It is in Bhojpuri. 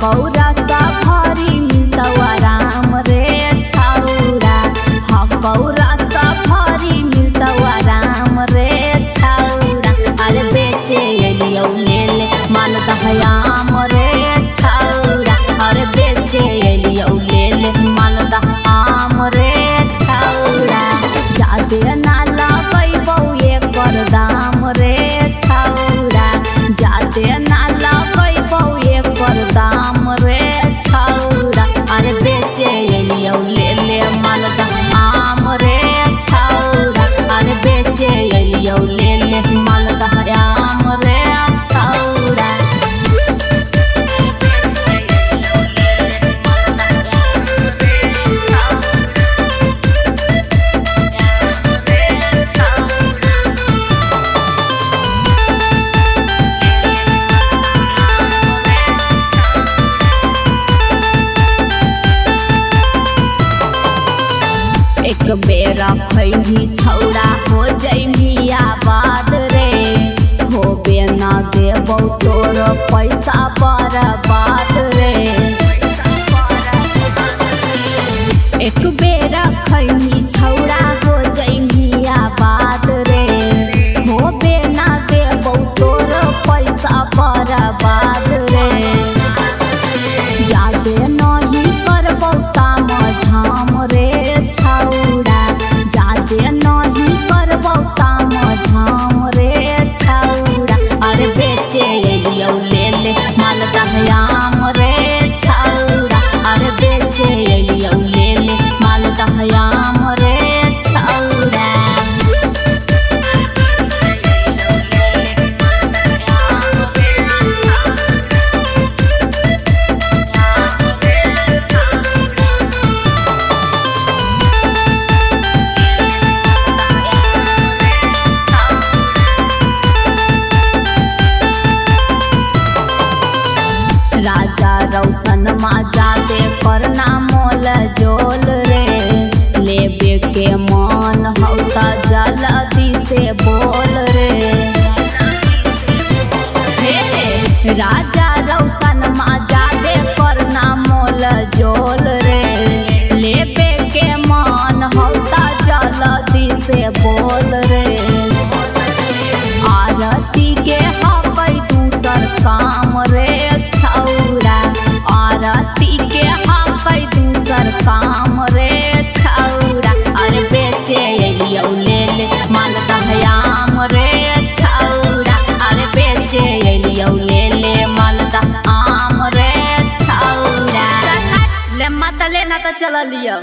हकौरा सफरी मिलतवा राम रे छौरा, हकौरा सफरी मिलतवा राम रे छौरा। अरे बेचे अलियौ ले ले मालदह आम रे छौरा, अरे बेचे अलियौ ले ले मालदह आम रे छौरा। जादे ना लगैबौ एकर दाम रे छौरा, जादे ना लगैबौ एकर दाम रे छौरा। अरे बेचे अलियौ ले ले मालदह आम रे छौरा, अरे बेचे अलियौ ले ले मालदह आम रे छौरा। एक बेरा खैनी छौरा हो जैमी आबाद रे, होबे ना देबौ तोर पैसा बर्बाद रे। एक बेरा खैनी छौरा हो जैमी आबाद रे, होबे ना देबौ तोर पैसा बर्बाद रे। जादे नहीं करबौ काम झाम रे छौरा, जादे नहीं करबौ काम झाम रे छौरा। अरे बेचे अलियौ ले ले मालदह आम रे छौरा, अरे बेचे अलियौ ले ले मालदह आम रे छौरा। राजा रौशन मा जादे करना मोल जोल रे, लेबे के मन हौ त जल्दी से बोल रे। हे राजा रौशन मा जादे करना मोल जोल रे, लेबे के मन हौ त जल्दी से बोल रे। आरती के हकै दूसर काम रे छौरा, आरती के हकै दूसर काम रे छौरा। अरे बेचे अलियौ ले ले मालदह आम रे छौरा, अरे बेचे अलियौ ले ले मालदह आम रे छौरा। ले मत लेना तो चल लियो।